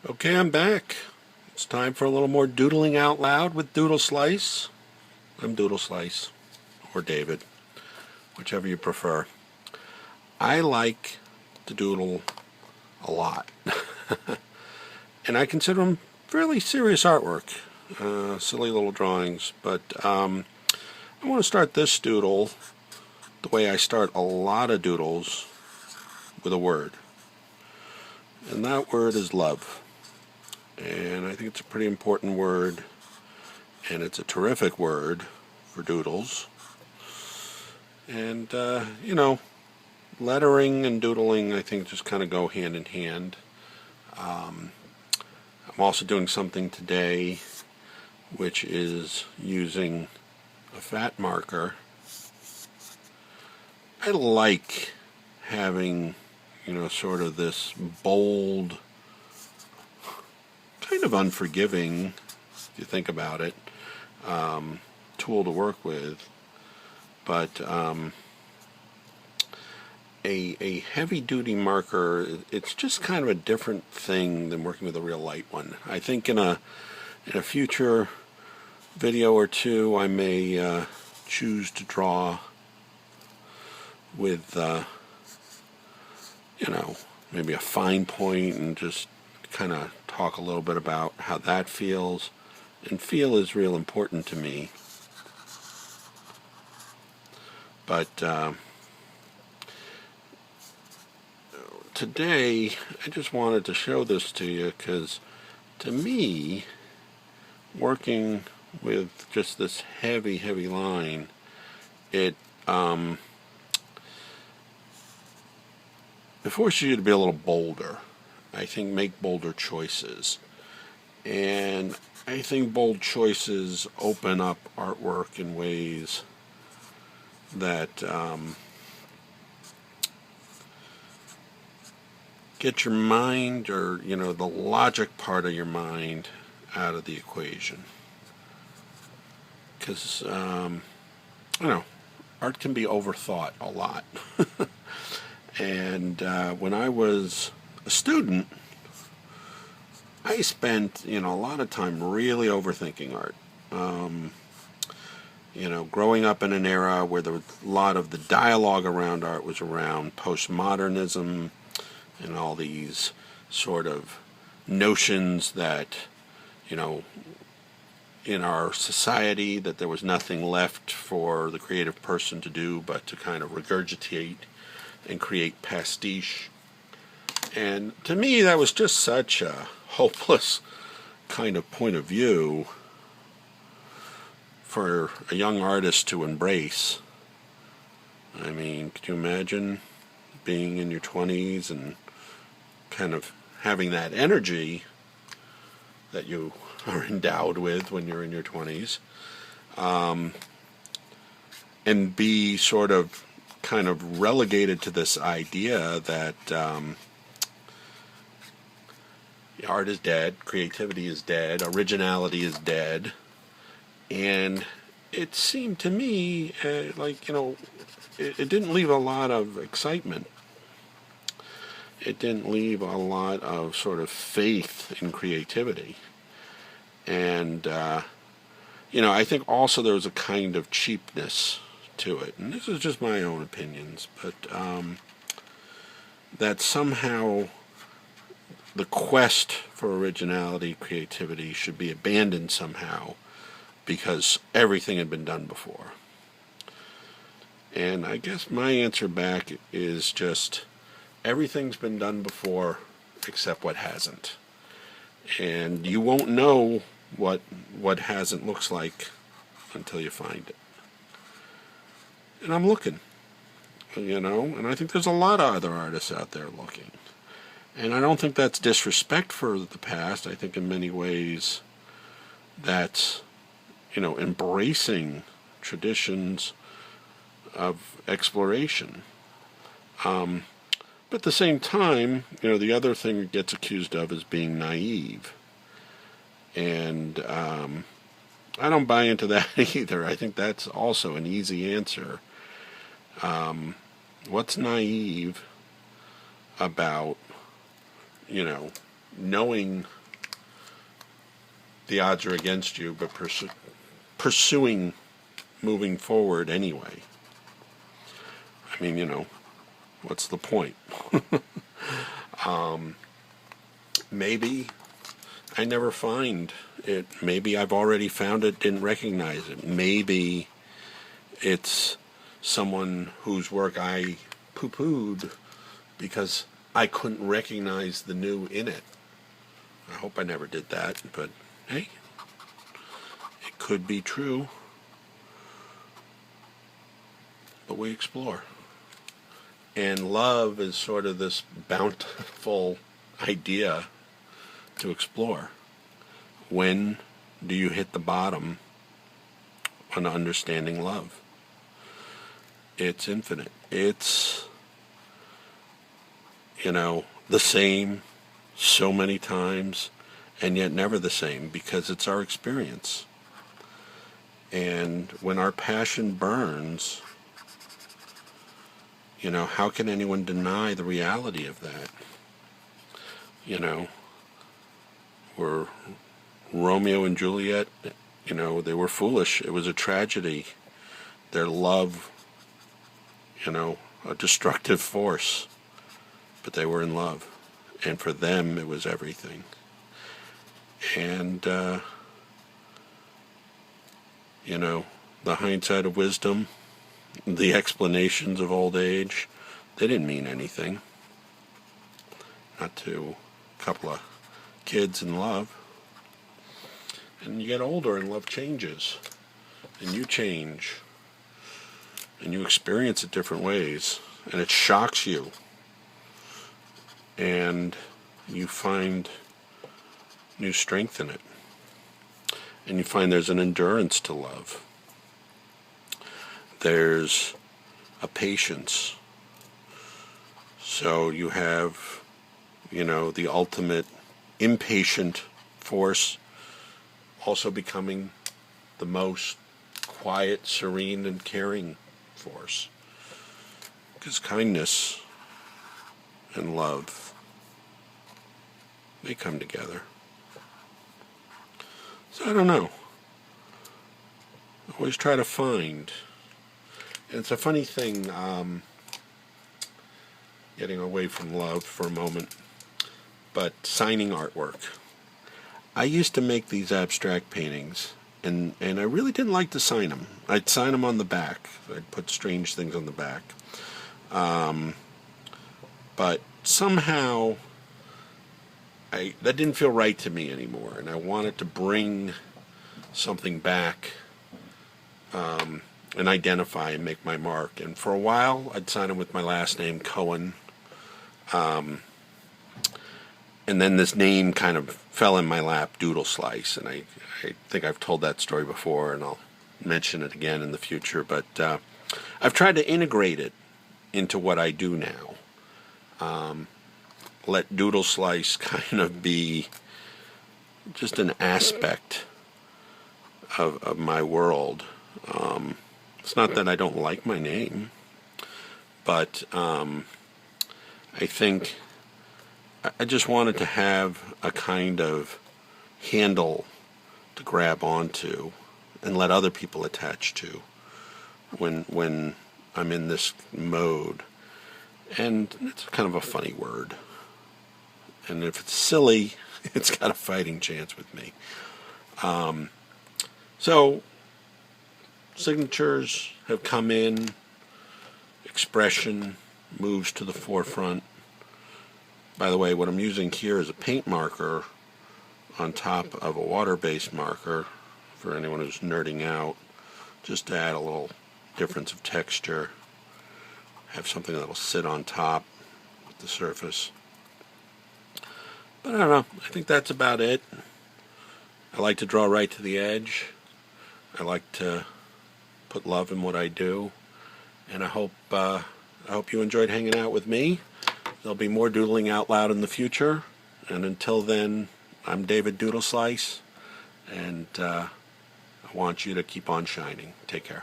Okay, I'm back. It's time for a little more doodling out loud with Doodleslice. I'm Doodleslice, or David, whichever you prefer. I like to doodle a lot, and I consider them fairly serious artwork, silly little drawings. But I want to start this doodle the way I start a lot of doodles, with a word, and that word is love. And I think it's a pretty important word, and it's a terrific word for doodles. And, lettering and doodling, I think, just kind of go hand in hand. I'm also doing something today, which is using a fat marker. I like having, sort of this bold, kind of unforgiving, if you think about it, tool to work with. But a heavy-duty marker, it's just kind of a different thing than working with a real light one. I think in a future video or two, I may choose to draw with, maybe a fine point and just kind of talk a little bit about how that feels. And feel is real important to me. But today, I just wanted to show this to you because, to me, working with just this heavy, heavy line, it forces you to be a little bolder. I think make bolder choices. And I think bold choices open up artwork in ways that get your mind, or the logic part of your mind, out of the equation. Because art can be overthought a lot. And when I was a student, I spent a lot of time really overthinking art. Growing up in an era where there was a lot of the dialogue around art was around postmodernism and all these sort of notions that, in our society, that there was nothing left for the creative person to do but to kind of regurgitate and create pastiche. And to me, that was just such a hopeless kind of point of view for a young artist to embrace. I mean, could you imagine being in your 20s and kind of having that energy that you are endowed with when you're in your 20s, and be sort of kind of relegated to this idea that art is dead, creativity is dead, originality is dead. And it seemed to me like, it didn't leave a lot of excitement. It didn't leave a lot of sort of faith in creativity. And, I think also there was a kind of cheapness to it. And this is just my own opinions, but that somehow the quest for originality, creativity should be abandoned somehow because everything had been done before. And I guess my answer back is just everything's been done before except what hasn't. And you won't know what hasn't looks like until you find it. And I'm looking, and I think there's a lot of other artists out there looking. And I don't think that's disrespect for the past. I think in many ways that's, embracing traditions of exploration. But at the same time, the other thing it gets accused of is being naive. And I don't buy into that either. I think that's also an easy answer. What's naive about, knowing the odds are against you, but pursuing moving forward anyway. I mean, what's the point? Maybe I never find it. Maybe I've already found it, didn't recognize it. Maybe it's someone whose work I poo-pooed because I couldn't recognize the new in it. I hope I never did that, but hey, it could be true. But we explore. And love is sort of this bountiful idea to explore. When do you hit the bottom on understanding love? It's infinite. It's, the same so many times, and yet never the same, because it's our experience. And when our passion burns, how can anyone deny the reality of that? Were Romeo and Juliet, they were foolish. It was a tragedy. Their love, a destructive force. But they were in love. And for them, it was everything. And, the hindsight of wisdom, the explanations of old age, they didn't mean anything. Not to a couple of kids in love. And you get older and love changes. And you change. And you experience it different ways. And it shocks you. And you find new strength in it. And you find there's an endurance to love. There's a patience. So you have, the ultimate impatient force also becoming the most quiet, serene, and caring force. Because kindness and love, they come together. So I don't know. I always try to find. And it's a funny thing, getting away from love for a moment, but signing artwork. I used to make these abstract paintings, and I really didn't like to sign them. I'd sign them on the back. I'd put strange things on the back. But somehow, that didn't feel right to me anymore, and I wanted to bring something back, and identify and make my mark. And for a while, I'd sign them with my last name, Cohen. And then this name kind of fell in my lap, Doodleslice. And I think I've told that story before, and I'll mention it again in the future. But I've tried to integrate it into what I do now. Let Doodleslice kind of be just an aspect of my world. It's not that I don't like my name, but I think I just wanted to have a kind of handle to grab onto and let other people attach to when I'm in this mode. And it's kind of a funny word. And if it's silly, it's got a fighting chance with me. So, signatures have come in, expression moves to the forefront. By the way, what I'm using here is a paint marker on top of a water-based marker, for anyone who's nerding out, just to add a little difference of texture. Have something that'll sit on top with the surface. But I don't know, I think that's about it. I like to draw right to the edge. I like to put love in what I do. And I hope you enjoyed hanging out with me. There'll be more Doodling Out Loud in the future. And until then, I'm David Doodleslice. And I want you to keep on shining. Take care.